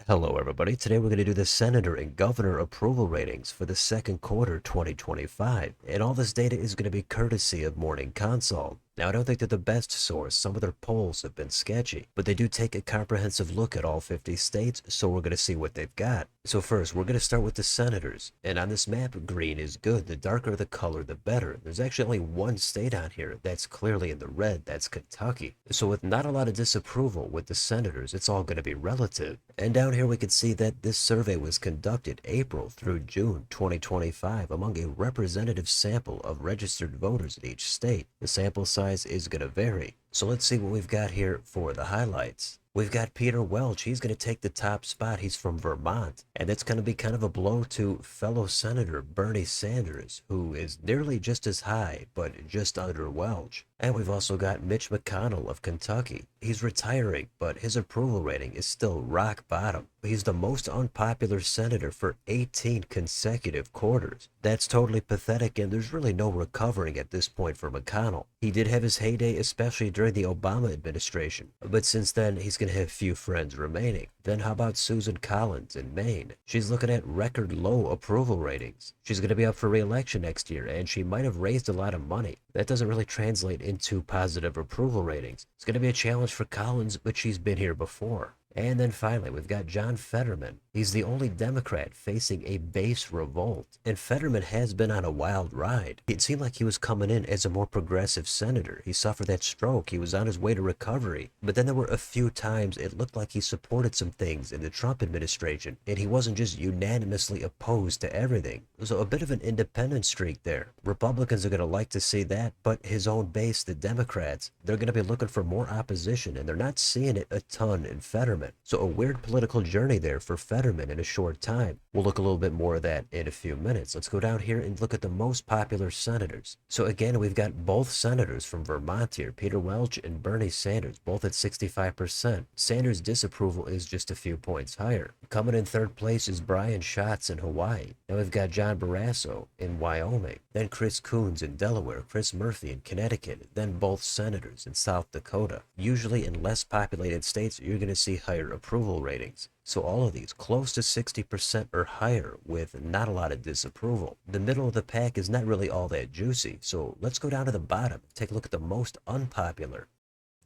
Hello everybody, today we're going to do the senator and governor approval ratings for the second quarter 2025, and all this data is going to be courtesy of Morning Consult. Now I don't think they're the best source, some of their polls have been sketchy, but they do take a comprehensive look at all 50 states, so we're going to see what they've got. So first, we're going to start with the senators, and on this map, green is good. The darker the color, the better. There's actually only one state on here that's clearly in the red, that's Kentucky. So with not a lot of disapproval with the senators, it's all going to be relative. And down here we can see that this survey was conducted April through June 2025 among a representative sample of registered voters in each state. The sample size is going to vary. So let's see what we've got here for the highlights. We've got Peter Welch. He's going to take the top spot. He's from Vermont. And that's going to be kind of a blow to fellow Senator Bernie Sanders, who is nearly just as high, but just under Welch. And we've also got Mitch McConnell of Kentucky. He's retiring, but his approval rating is still rock bottom. He's the most unpopular senator for 18 consecutive quarters. That's totally pathetic, and there's really no recovering at this point for McConnell. He did have his heyday, especially during the Obama administration, but since then, he's going to have few friends remaining. Then how about Susan Collins in Maine? She's looking at record low approval ratings. She's going to be up for re-election next year, and she might have raised a lot of money. That doesn't really translate into positive approval ratings. It's going to be a challenge for Collins, but she's been here before. And then finally, we've got John Fetterman. He's the only Democrat facing a base revolt, and Fetterman has been on a wild ride. It seemed like he was coming in as a more progressive senator. He suffered that stroke. He was on his way to recovery. But then there were a few times it looked like he supported some things in the Trump administration, and he wasn't just unanimously opposed to everything. So a bit of an independent streak there. Republicans are going to like to see that, but his own base, the Democrats, they're going to be looking for more opposition, and they're not seeing it a ton in Fetterman. So a weird political journey there for Fetterman in a short time. We'll look a little bit more of that in a few minutes. Let's go down here and look at the most popular senators. So again, we've got both senators from Vermont here, Peter Welch and Bernie Sanders, both at 65%. Sanders' disapproval is just a few points higher. Coming in third place is Brian Schatz in Hawaii. Now we've got John Barrasso in Wyoming, then Chris Coons in Delaware, Chris Murphy in Connecticut, then both senators in South Dakota. Usually in less populated states, you're going to see higher approval ratings. So all of these close to 60% or higher with not a lot of disapproval. The middle of the pack is not really all that juicy. So let's go down to the bottom, take a look at the most unpopular.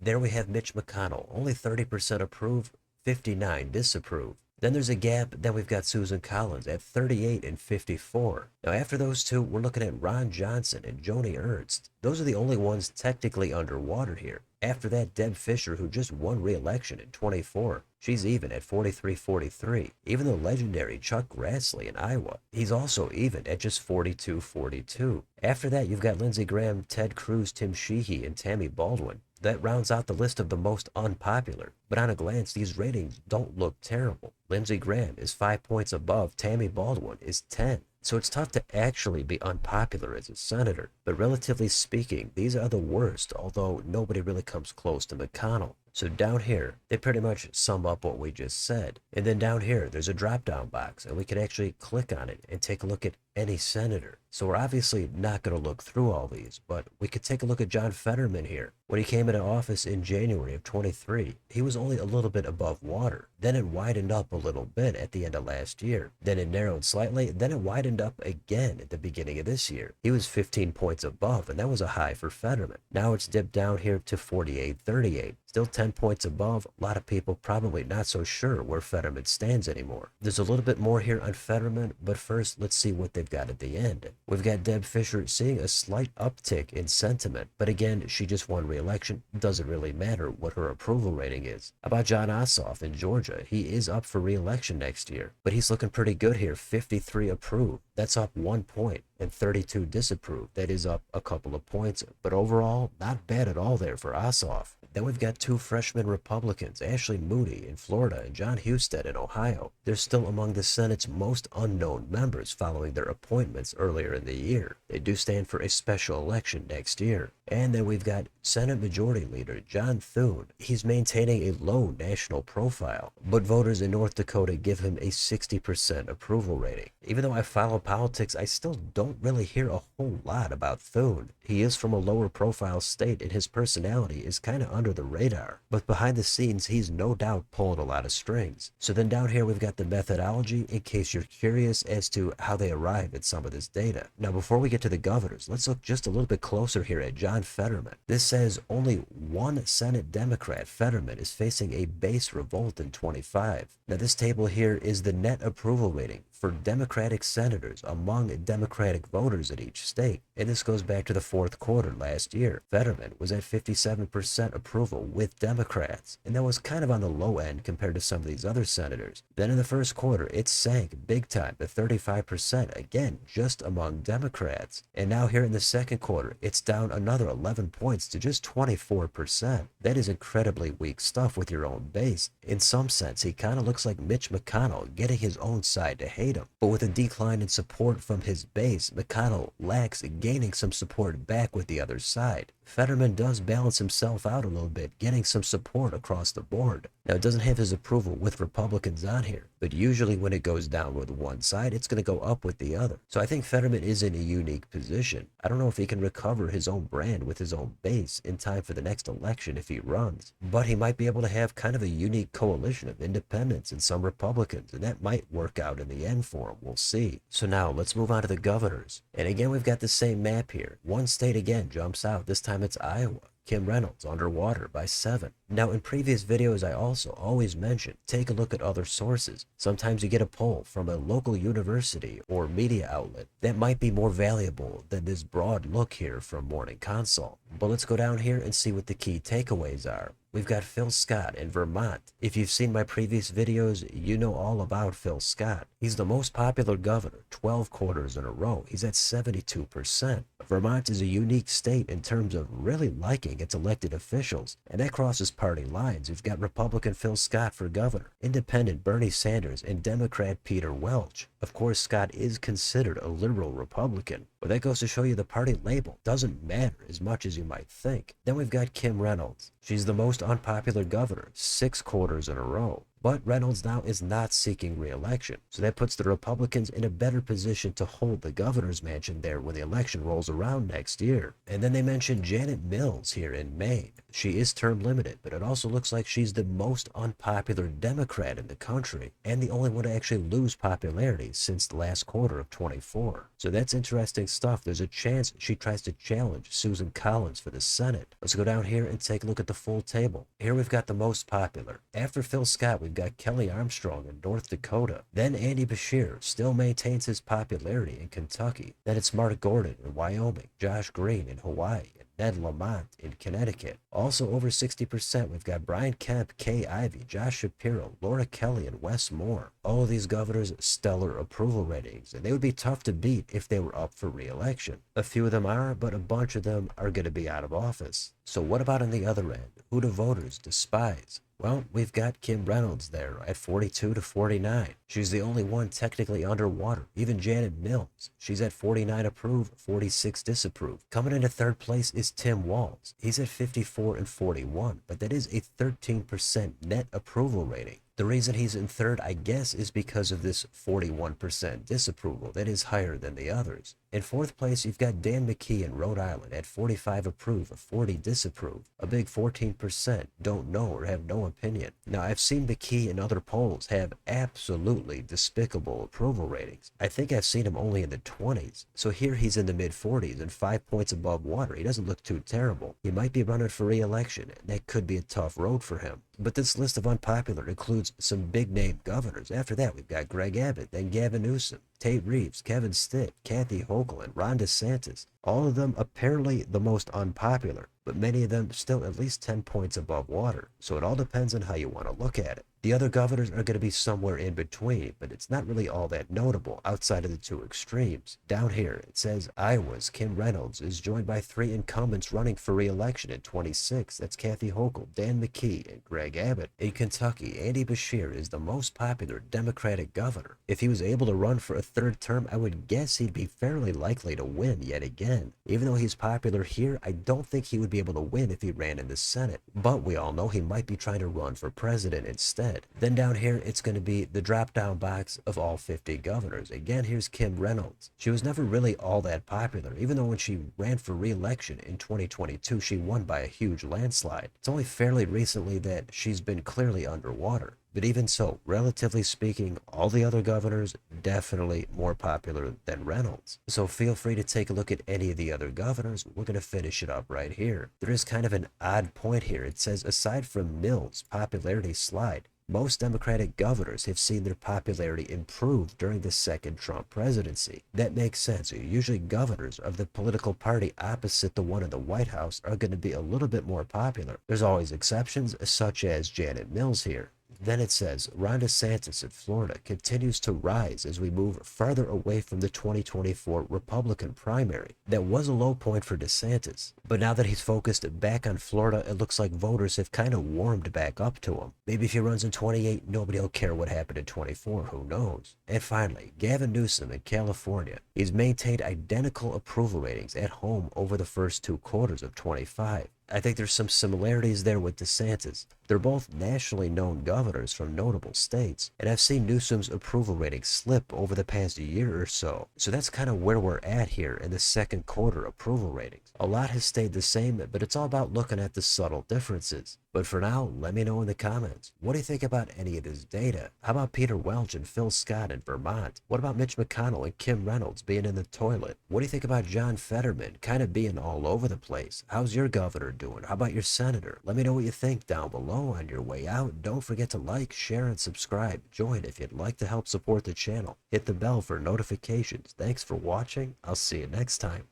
There we have Mitch McConnell, only 30% approve, 59 disapprove. Then there's a gap. Then we've got Susan Collins at 38 and 54. Now after those two, we're looking at Ron Johnson and Joni Ernst. Those are the only ones technically underwater here. After that, Deb Fischer, who just won re-election in 24. She's even at 43-43. Even the legendary Chuck Grassley in Iowa, he's also even at just 42-42. After that, you've got Lindsey Graham, Ted Cruz, Tim Sheehy, and Tammy Baldwin. That rounds out the list of the most unpopular. But on a glance, these ratings don't look terrible. Lindsey Graham is 5 points above. Tammy Baldwin is 10. So it's tough to actually be unpopular as a senator. But relatively speaking, these are the worst, although nobody really comes close to McConnell. So down here, they pretty much sum up what we just said. And then down here, there's a drop-down box, and we can actually click on it and take a look at any senator. So we're obviously not going to look through all these, but we could take a look at John Fetterman here. When he came into office in January of 23, he was only a little bit above water. Then it widened up a little bit at the end of last year. Then it narrowed slightly. Then it widened up again at the beginning of this year. He was 15 points above, and that was a high for Fetterman. Now it's dipped down here to 48-38. Still 10 points above. A lot of people probably not so sure where Fetterman stands anymore. There's a little bit more here on Fetterman, but first let's see what they've got at the end. We've got Deb Fischer seeing a slight uptick in sentiment, but again, she just won re-election. Doesn't really matter what her approval rating is. How about John Ossoff in Georgia? He is up for re-election next year, but he's looking pretty good here. 53 approve. That's up 1 point, and 32 disapprove. That is up a couple of points, but overall, not bad at all there for Ossoff. Then we've got two freshman Republicans, Ashley Moody in Florida and John Husted in Ohio. They're still among the Senate's most unknown members following their appointments earlier in the year. They do stand for a special election next year. And then we've got Senate Majority Leader John Thune. He's maintaining a low national profile, but voters in North Dakota give him a 60% approval rating. Even though I follow politics, I still don't really hear a whole lot about Thune. He is from a lower profile state, and his personality is kind of under the radar. But behind the scenes, he's no doubt pulling a lot of strings. So then down here, we've got the methodology in case you're curious as to how they arrive at some of this data. Now, before we get to the governors, let's look just a little bit closer here at John Fetterman. This says only one Senate Democrat, Fetterman, is facing a base revolt in 25. Now, this table here is the net approval rating for Democratic senators among Democratic voters in each state. And this goes back to the fourth quarter last year. Fetterman was at 57% approval with Democrats, and that was kind of on the low end compared to some of these other senators. Then in the first quarter, it sank big time to 35%, again, just among Democrats. And now here in the second quarter, it's down another 11 points to just 24%. That is incredibly weak stuff with your own base. In some sense, he kind of looks like Mitch McConnell getting his own side to hate him. But with a decline in support from his base, McConnell lacks gaining some support back with the other side. Fetterman does balance himself out a little bit, getting some support across the board. Now, it doesn't have his approval with Republicans on here, but usually when it goes down with one side, it's going to go up with the other. So I think Fetterman is in a unique position. I don't know if he can recover his own brand with his own base in time for the next election if he runs, but he might be able to have kind of a unique coalition of independents and some Republicans, and that might work out in the end for him. We'll see. So now let's move on to the governors. And again, we've got the same map here. One state again jumps out. This time it's Iowa. Kim Reynolds underwater by 7. Now, in previous videos, I also always mention, take a look at other sources. Sometimes you get a poll from a local university or media outlet that might be more valuable than this broad look here from Morning Consult. But let's go down here and see what the key takeaways are. We've got Phil Scott in Vermont. If you've seen my previous videos, you know all about Phil Scott. He's the most popular governor, 12 quarters in a row. He's at 72%. Vermont is a unique state in terms of really liking its elected officials, and that crosses party lines. We've got Republican Phil Scott for governor, Independent Bernie Sanders, and Democrat Peter Welch. Of course, Scott is considered a liberal Republican, but that goes to show you the party label doesn't matter as much as you might think. Then we've got Kim Reynolds. She's the most unpopular governor, 6 quarters in a row. But Reynolds now is not seeking re-election, so that puts the Republicans in a better position to hold the governor's mansion there when the election rolls around next year. And then they mentioned Janet Mills here in Maine. She is term limited, but it also looks like she's the most unpopular Democrat in the country, and the only one to actually lose popularity since the last quarter of 24. So that's interesting stuff. There's a chance she tries to challenge Susan Collins for the Senate. Let's go down here and take a look at the full table. Here we've got the most popular. After Phil Scott, we've got Kelly Armstrong in North Dakota. Then Andy Beshear still maintains his popularity in Kentucky. Then it's Mark Gordon in Wyoming, Josh Green in Hawaii, and Ned Lamont in Connecticut. Also over 60%, we've got Brian Kemp, Kay Ivey, Josh Shapiro, Laura Kelly, and Wes Moore. All of these governors, stellar approval ratings, and they would be tough to beat if they were up for re-election. A few of them are, but a bunch of them are going to be out of office. So what about on the other end? Who do voters despise? Well, we've got Kim Reynolds there at 42 to 49. She's the only one technically underwater. Even Janet Mills, she's at 49 approve, 46 disapprove. Coming into third place is Tim Walz. He's at 54 and 41, but that is a 13% net approval rating. The reason he's in third, I guess, is because of this 41% disapproval. That is higher than the others. In fourth place, you've got Dan McKee in Rhode Island at 45 approve, 40 disapprove. A big 14% don't know or have no opinion. Now, I've seen McKee in other polls have absolutely despicable approval ratings. I think I've seen him only in the 20s. So here he's in the mid-40s and 5 points above water. He doesn't look too terrible. He might be running for re-election, and that could be a tough road for him. But this list of unpopular includes some big-name governors. After that, we've got Greg Abbott, then Gavin Newsom, Tate Reeves, Kevin Stitt, Kathy Hochul, and Ron DeSantis. All of them apparently the most unpopular, but many of them still at least 10 points above water. So it all depends on how you want to look at it. The other governors are going to be somewhere in between, but it's not really all that notable outside of the two extremes. Down here, it says Iowa's Kim Reynolds is joined by 3 incumbents running for re-election in 26. That's Kathy Hochul, Dan McKee, and Greg Abbott. In Kentucky, Andy Beshear is the most popular Democratic governor. If he was able to run for a third term, I would guess he'd be fairly likely to win yet again. Even though he's popular here, I don't think he would be be able to win if he ran in the Senate, but we all know he might be trying to run for president instead. Then down here, it's going to be the drop-down box of all 50 governors. Again, here's Kim Reynolds. She was never really all that popular, even though when she ran for re-election in 2022, she won by a huge landslide. It's only fairly recently that she's been clearly underwater. But even so, relatively speaking, all the other governors definitely more popular than Reynolds. So feel free to take a look at any of the other governors. We're going to finish it up right here. There is kind of an odd point here. It says, aside from Mills' popularity slide, most Democratic governors have seen their popularity improve during the second Trump presidency. That makes sense. Usually governors of the political party opposite the one in the White House are going to be a little bit more popular. There's always exceptions, such as Janet Mills here. Then it says, Ron DeSantis in Florida continues to rise as we move further away from the 2024 Republican primary. That was a low point for DeSantis, but now that he's focused back on Florida, it looks like voters have kind of warmed back up to him. Maybe if he runs in 28, nobody will care what happened in 24, who knows? And finally, Gavin Newsom in California. He's maintained identical approval ratings at home over the first 2 quarters of 25. I think there's some similarities there with DeSantis. They're both nationally known governors from notable states, and I've seen Newsom's approval rating slip over the past year or so. So that's kind of where we're at here in the second quarter approval ratings. A lot has stayed the same, but it's all about looking at the subtle differences. But for now, let me know in the comments. What do you think about any of this data? How about Peter Welch and Phil Scott in Vermont? What about Mitch McConnell and Kim Reynolds being in the toilet? What do you think about John Fetterman kind of being all over the place? How's your governor doing? How about your senator? Let me know what you think down below. On your way out, don't forget to like, share, and subscribe. Join if you'd like to help support the channel. Hit the bell for notifications. Thanks for watching. I'll see you next time.